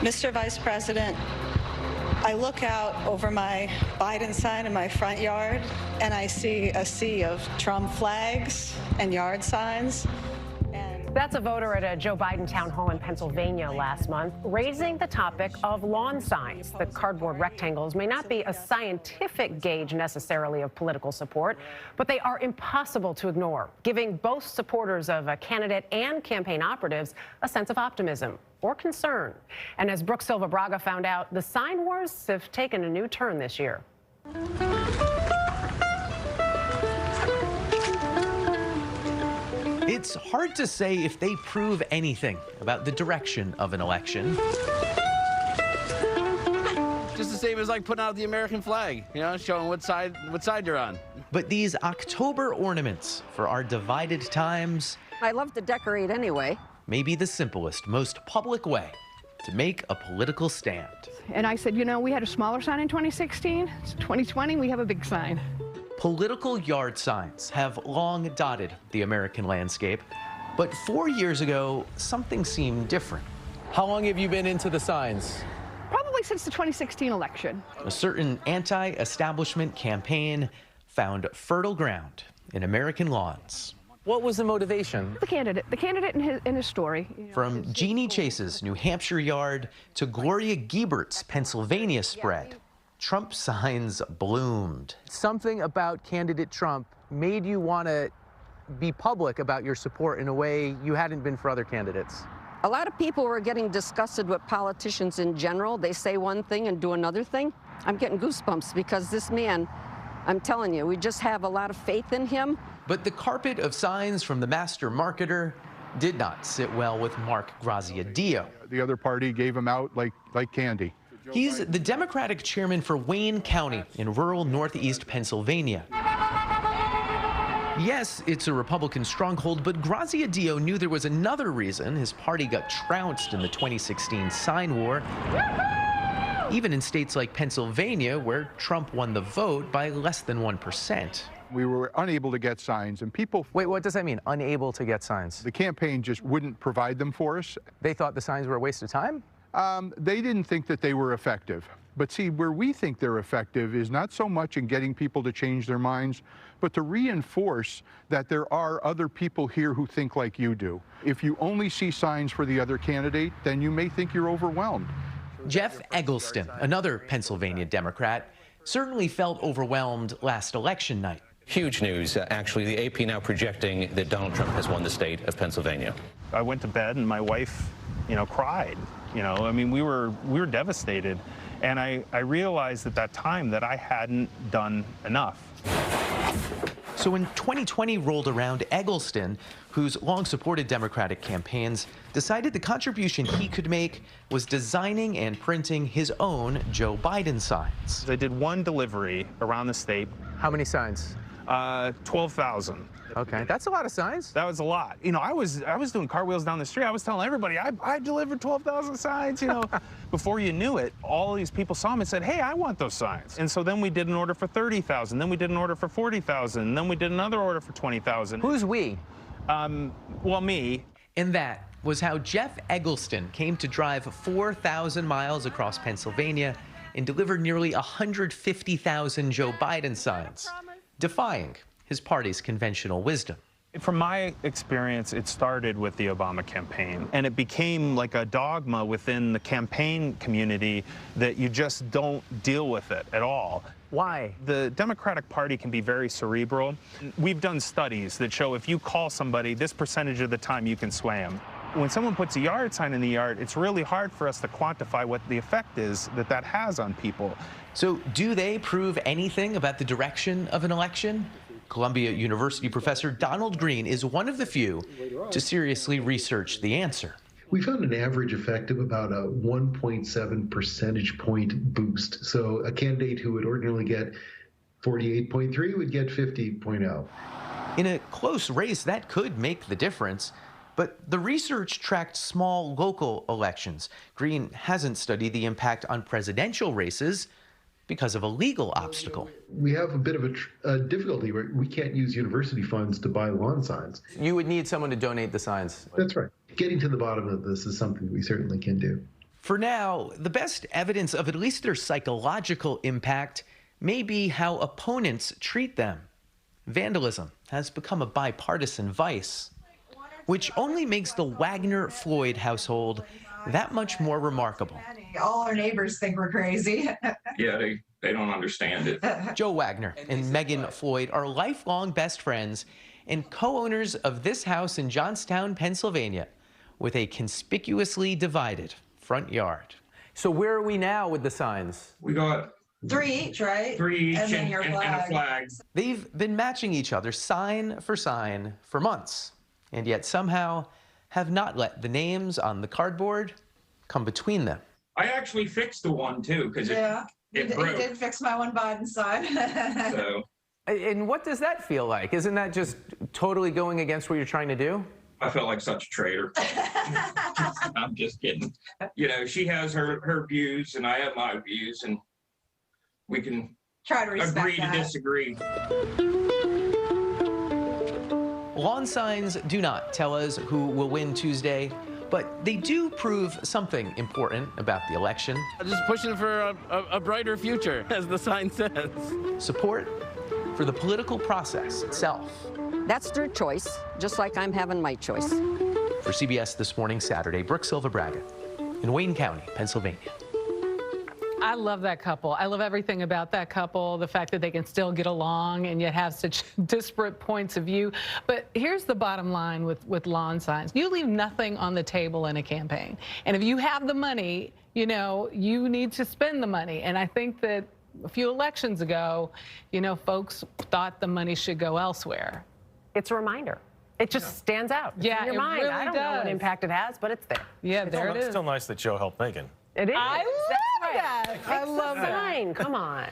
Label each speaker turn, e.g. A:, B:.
A: Mr. Vice President, I look out over my Biden sign in my front yard, and I see a sea of Trump flags and yard signs.
B: That's a voter at a Joe Biden town hall in Pennsylvania last month, raising the topic of lawn signs. The cardboard rectangles may not be a scientific gauge necessarily of political support, but they are impossible to ignore, giving both supporters of a candidate and campaign operatives a sense of optimism or concern. And as Brook Silva Braga found out, the sign wars have taken a new turn this year.
C: It's hard to say if they prove anything about the direction of an election.
D: Just the same as like putting out the American flag, you know, showing what side you're on.
C: But these October ornaments for our divided times,
E: I love to decorate anyway,
C: may be the simplest, most public way to make a political stand.
F: And I said, you know, we had a smaller sign in 2016. It's 2020, we have a big sign.
C: Political yard signs have long dotted the American landscape, but 4 years ago, something seemed different.
G: How long have you been into the signs?
F: Probably since the 2016 election.
C: A certain anti-establishment campaign found fertile ground in American lawns.
G: What was the motivation?
F: The candidate in his story. You know,
C: From Jeannie Chase's New Hampshire yard to Gloria Giebert's Pennsylvania spread, Trump signs bloomed.
G: Something about candidate Trump made you want to be public about your support in a way you hadn't been for other candidates.
E: a lot of people were getting disgusted with politicians in general. They say one thing and do another thing. I'm getting goosebumps because this man, I'm telling you, we just have a lot of faith in him.
C: But the carpet of signs from the master marketer did not sit well with Mark Graziadillo.
H: The other party gave him out like candy.
C: He's the Democratic chairman for Wayne County in rural northeast Pennsylvania. Yes, it's a Republican stronghold, but Graziadillo knew there was another reason his party got trounced in the 2016 sign war. Even in states like Pennsylvania, where Trump won the vote by less than 1%.
H: We were unable to get signs, and people...
G: Wait, what does that mean, unable to get signs?
H: The campaign just wouldn't provide them for us.
G: They thought the signs were a waste of time?
H: They didn't think that they were effective. But see, where we think they're effective is not so much in getting people to change their minds, but to reinforce that there are other people here who think like you do. If you only see signs for the other candidate, then you may think you're overwhelmed.
C: Jeff Eggleston, another Pennsylvania Democrat, certainly felt overwhelmed last election night.
I: Huge news, actually. The AP now projecting that Donald Trump has won the state of Pennsylvania.
J: I went to bed and my wife, cried. I mean, we were devastated. And I realized at that time that I hadn't done enough.
C: So when 2020 rolled around, Eggleston, who's long supported Democratic campaigns, decided the contribution he could make was designing and printing his own Joe Biden signs.
J: I did one delivery around the state.
G: How many signs?
J: 12,000.
G: Okay, that's a lot of signs.
J: That was a lot. I was doing cartwheels down the street. I was telling everybody, I delivered 12,000 signs, Before you knew it, all these people saw them and said, hey, I want those signs. And so then we did an order for 30,000, then we did an order for 40,000, and then we did another order for 20,000.
G: Who's we?
J: Well, me.
C: And that was how Jeff Eggleston came to drive 4,000 miles across Pennsylvania and deliver nearly 150,000 Joe Biden signs, defying his party's conventional wisdom.
J: From my experience, it started with the Obama campaign, and it became like a dogma within the campaign community that you just don't deal with it at all.
G: Why?
J: The Democratic Party can be very cerebral. We've done studies that show if you call somebody, this percentage of the time you can sway them. When someone puts a yard sign in the yard, it's really hard for us to quantify what the effect is that has on people.
C: So do they prove anything about the direction of an election? Columbia University professor Donald Green is one of the few to seriously research the answer.
K: We found an average effect of about a 1.7 percentage point boost. So a candidate who would ordinarily get 48.3 would get 50.0.
C: In a close race, that could make the difference. But the research tracked small local elections. Green hasn't studied the impact on presidential races because of a legal obstacle.
K: We have a bit of a difficulty where we can't use university funds to buy lawn signs.
G: You would need someone to donate the signs.
K: That's right. Getting to the bottom of this is something we certainly can do.
C: For now, the best evidence of at least their psychological impact may be how opponents treat them. Vandalism has become a bipartisan vice, which only makes the Wagner-Floyd household that much more remarkable.
L: All our neighbors think we're crazy.
M: Yeah, they don't understand it.
C: Joe Wagner and Megan Floyd are lifelong best friends and co-owners of this house in Johnstown, Pennsylvania, with a conspicuously divided front yard.
G: So where are we now with the signs?
M: We got
L: 3 each, right?
M: 3 each
L: and then your
M: and a flag.
C: They've been matching each other sign for months, and yet somehow have not let the names on the cardboard come between them.
M: I actually fixed the one too, because it broke.
L: You did fix my one Biden sign.
M: So,
G: And what does that feel like? Isn't that just totally going against what you're trying to do?
M: I felt like such a traitor. I'm just kidding. You know, she has her views and I have my views, and we can
L: try to
M: agree to disagree.
C: Lawn signs do not tell us who will win Tuesday, but they do prove something important about the election.
D: Just pushing for a brighter future, as the sign says.
C: Support for the political process itself.
E: That's their choice, just like I'm having my choice.
C: For CBS This Morning Saturday, Brook Silva Braga in Wayne County, Pennsylvania.
N: I love that couple. I love everything about that couple, the fact that they can still get along and yet have such disparate points of view. But here's the bottom line with lawn signs. You leave nothing on the table in a campaign. And if you have the money, you know, you need to spend the money. And I think that a few elections ago, you know, folks thought the money should go elsewhere.
B: It's a reminder. It just stands out. It's in your mind.
N: Really
B: I don't know what impact it has, but it's there.
N: Yeah, there it is.
O: It's still nice that Joe helped Megan.
B: It is.
N: I love
B: That's right.
N: that. I love that.
B: Fine. Come on.